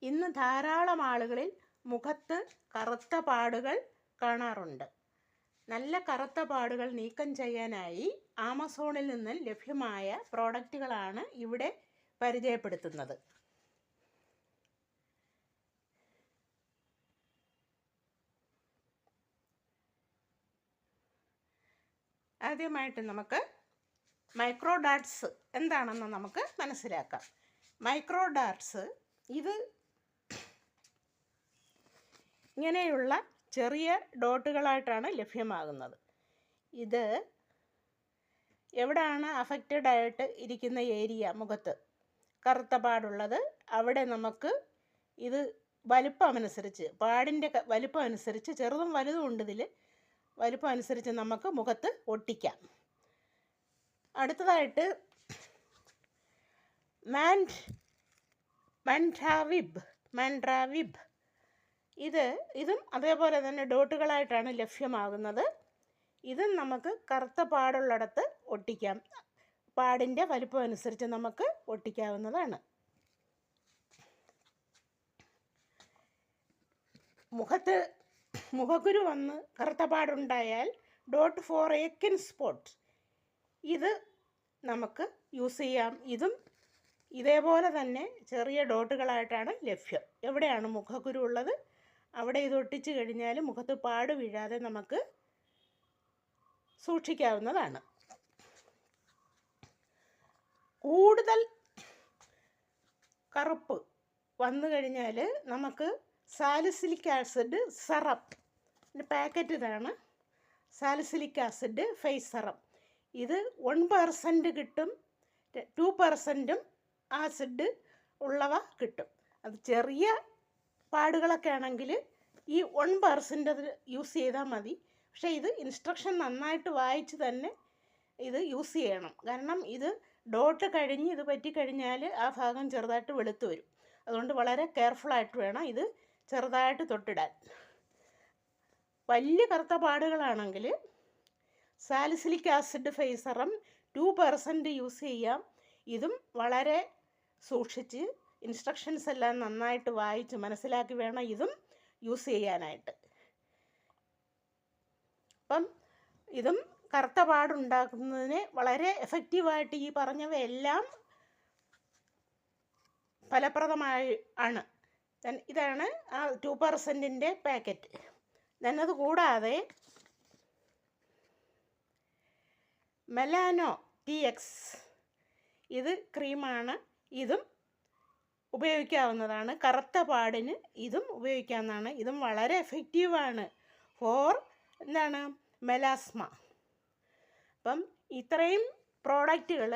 ഇന്ന് ധാരാളം ആളുകളിൽ മുഖത്ത് കറുത്ത പാടുകൾ കാണാറുണ്ട്. നല്ല കറുത്ത പാടുകൾ നീക്കം ചെയ്യാനായി ആമസോണിൽ നിന്ന് ലഭ്യമായ പ്രോഡക്റ്റുകളാണ് ഇവിടെ പരിചയപ്പെടുത്തുന്നത്. ആദ്യമായിട്ട് നമുക്ക് മൈക്രോ ഡാർട്സ് എന്താണെന്ന് നമുക്ക് മനസ്സിലാക്കാം. മൈക്രോ ഡാർട്സ് ഇത് ഇങ്ങനെയുള്ള ചെറിയ ഡോട്ടുകളായിട്ടാണ് ലഭ്യമാകുന്നത്. ഇത് എവിടെയാണ് അഫക്റ്റഡ് ആയിട്ട് ഇരിക്കുന്ന ഏരിയ, മുഖത്ത് കറുത്ത പാടുള്ളത്, അവിടെ നമുക്ക് ഇത് വലിപ്പം അനുസരിച്ച്, പാടിൻ്റെ വലിപ്പം അനുസരിച്ച്, ചെറുതും വലുതും ഉണ്ട്, ഇതിൽ വലിപ്പം അനുസരിച്ച് നമുക്ക് മുഖത്ത് ഒട്ടിക്കാം. അടുത്തതായിട്ട് മാൻഡ്രാവിബ് ഇതും അതേപോലെ തന്നെ ഡോട്ടുകളായിട്ടാണ് ലഭ്യമാകുന്നത്. ഇതും നമുക്ക് കറുത്ത പാടുള്ളിടത്ത് ഒട്ടിക്കാം. പാടിൻ്റെ വലിപ്പം അനുസരിച്ച് നമുക്ക് ഒട്ടിക്കാവുന്നതാണ്. മുഖക്കുരു വന്ന് കറുത്ത പാടുണ്ടായാൽ ഡോട്ട് ഫോർ ഏക്കിൻ സ്പോട്ട് ഇത് നമുക്ക് യൂസ് ചെയ്യാം. ഇതും ഇതേപോലെ തന്നെ ചെറിയ ഡോട്ടുകളായിട്ടാണ് ലഭ്യം. എവിടെയാണ് മുഖക്കുരു ഉള്ളത് അവിടെ ഇത് ഒട്ടിച്ച് കഴിഞ്ഞാൽ മുഖത്ത് പാട് വീഴാതെ നമുക്ക് സൂക്ഷിക്കാവുന്നതാണ്. കൂടുതൽ കറുപ്പ് വന്നു കഴിഞ്ഞാൽ നമുക്ക് സാലിസിലിക് ആസിഡ് സെറം, പാക്കറ്റ് ഇതാണ്, സാലിസിലിക് ആസിഡ് ഫേസ് സെറം. ഇത് 1% കിട്ടും, 2% ആസിഡ് ഉള്ളവ കിട്ടും. അത് ചെറിയ പാടുകളൊക്കെ ആണെങ്കിൽ ഈ 1% അത് യൂസ് ചെയ്താൽ മതി. പക്ഷേ ഇത് ഇൻസ്ട്രക്ഷൻ നന്നായിട്ട് വായിച്ച് തന്നെ ഇത് യൂസ് ചെയ്യണം. കാരണം ഇത് ഡോട്ട് കഴിഞ്ഞ് ഇത് പറ്റിക്കഴിഞ്ഞാൽ ആ ഭാഗം ചെറുതായിട്ട് വെളുത്ത് വരും. അതുകൊണ്ട് വളരെ കെയർഫുള്ളായിട്ട് വേണം ഇത് ചെറുതായിട്ട് തൊട്ടിടാൻ. വലിയ കറുത്ത പാടുകളാണെങ്കിൽ salicylic acid face serum 2% use ചെയ്യാം. ഇതും വളരെ സൂക്ഷിച്ച് ഇൻസ്ട്രക്ഷൻസ് എല്ലാം നന്നായിട്ട് വായിച്ച് മനസ്സിലാക്കി വേണം ഇതും യൂസ് ചെയ്യാനായിട്ട്. അപ്പം ഇതും കറുത്ത പാടുണ്ടാക്കുന്നതിന് വളരെ എഫക്റ്റീവായിട്ട് ഈ പറഞ്ഞവയെല്ലാം ഫലപ്രദമായി ആണ്. ഇതാണ് ആ 2%ൻ്റെ പാക്കറ്റ്. അത് കൂടാതെ മെലാനോ TX ഇത് ക്രീമാണ്. ഇതും ഉപയോഗിക്കാവുന്നതാണ്. കറുത്ത പാടിന് ഇതും ഉപയോഗിക്കാവുന്നതാണ്. ഇതും വളരെ എഫക്റ്റീവാണ് ഫോർ മെലാസ്മ. അപ്പം ഇത്രയും പ്രോഡക്റ്റുകൾ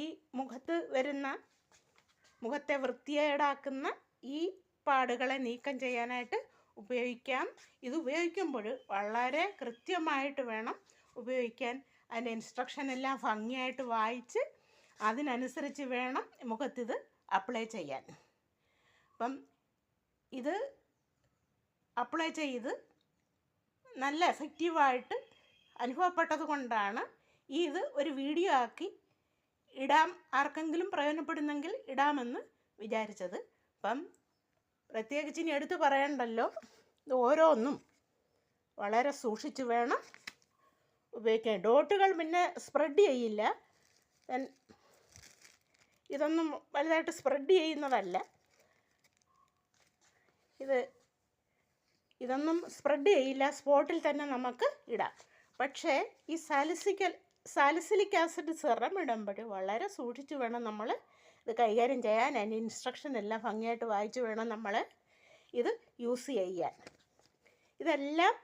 ഈ മുഖത്തെ വൃത്തികേടാക്കുന്ന ഈ പാടുകളെ നീക്കം ചെയ്യാനായിട്ട് ഉപയോഗിക്കാം. ഇത് ഉപയോഗിക്കുമ്പോൾ വളരെ കൃത്യമായിട്ട് വേണം ഉപയോഗിക്കാൻ. അതിൻ്റെ ഇൻസ്ട്രക്ഷൻ എല്ലാം ഭംഗിയായിട്ട് വായിച്ച് അതിനനുസരിച്ച് വേണം മുഖത്തിത് അപ്ലൈ ചെയ്യാൻ. അപ്പം ഇത് അപ്ലൈ ചെയ്ത് നല്ല എഫക്റ്റീവായിട്ട് അനുഭവപ്പെട്ടത് കൊണ്ടാണ് ഇത് ഒരു വീഡിയോ ആക്കി ഇടാം, ആർക്കെങ്കിലും പ്രയോജനപ്പെടുന്നെങ്കിൽ ഇടാമെന്ന് വിചാരിച്ചത്. അപ്പം പ്രത്യേകിച്ച് ഇനി എടുത്ത് പറയണ്ടല്ലോ, ഇത് ഓരോന്നും വളരെ സൂക്ഷിച്ച് വേണം ഉപയോഗിക്കാൻ. ഡോട്ടുകൾ പിന്നെ സ്പ്രെഡ് ചെയ്യില്ല. ഇതൊന്നും വലുതായിട്ട് സ്പ്രെഡ് ചെയ്യുന്നതല്ല. ഇതൊന്നും സ്പ്രെഡ് ചെയ്യില്ല, സ്പോട്ടിൽ തന്നെ നമുക്ക് ഇടാം. പക്ഷേ ഈ സാലിസിലിക് ആസിഡ് സെറം ഇടുമ്പോൾ വളരെ സൂക്ഷിച്ച് വേണം നമ്മൾ ഇത് കൈകാര്യം ചെയ്യാൻ. അതിൻ്റെ ഇൻസ്ട്രക്ഷൻ എല്ലാം ഭംഗിയായിട്ട് വായിച്ച് വേണം നമ്മൾ ഇത് യൂസ് ചെയ്യാൻ. ഇതെല്ലാം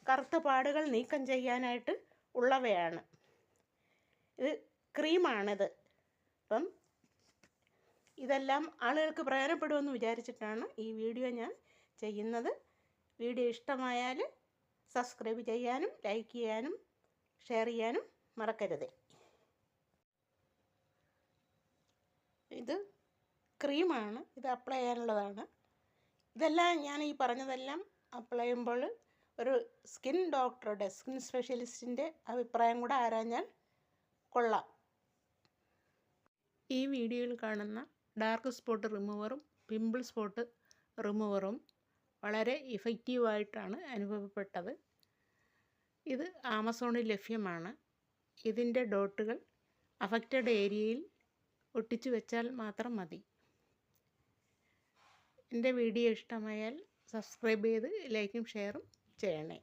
കറുത്ത പാടുകൾ നീക്കം ചെയ്യാനായിട്ട് ഉള്ളവയാണ്. ഇത് ക്രീമാണിത്. അപ്പം ഇതെല്ലാം ആളുകൾക്ക് പ്രയോജനപ്പെടുമെന്ന് വിചാരിച്ചിട്ടാണ് ഈ വീഡിയോ ഞാൻ ചെയ്യുന്നത്. വീഡിയോ ഇഷ്ടമായാൽ സബ്സ്ക്രൈബ് ചെയ്യാനും ലൈക്ക് ചെയ്യാനും ഷെയർ ചെയ്യാനും മറക്കരുത്. ഇത് ക്രീമാണ്, ഇത് അപ്ലൈ ചെയ്യാനുള്ളതാണ്. ഇതെല്ലാം ഞാൻ ഈ പറഞ്ഞതെല്ലാം അപ്ലൈ ചെയ്യുമ്പോൾ ഒരു സ്കിൻ സ്പെഷ്യലിസ്റ്റിൻ്റെ അഭിപ്രായം കൂടെ ആരാഞ്ഞാൽ കൊള്ളാം. ഈ വീഡിയോയിൽ കാണുന്ന ഡാർക്ക് സ്പോട്ട് റിമൂവറും പിമ്പിൾ സ്പോട്ട് റിമൂവറും വളരെ ഇഫക്റ്റീവായിട്ടാണ് അനുഭവപ്പെട്ടത്. ഇത് ആമസോണിൽ ലഭ്യമാണ്. ഇതിൻ്റെ ഡോട്ടുകൾ അഫക്റ്റഡ് ഏരിയയിൽ ഒട്ടിച്ചു വെച്ചാൽ മാത്രം മതി. എൻ്റെ വീഡിയോ ഇഷ്ടമായാൽ സബ്സ്ക്രൈബ് ചെയ്ത് ലൈക്കും ഷെയറും ചെയ്യണേ.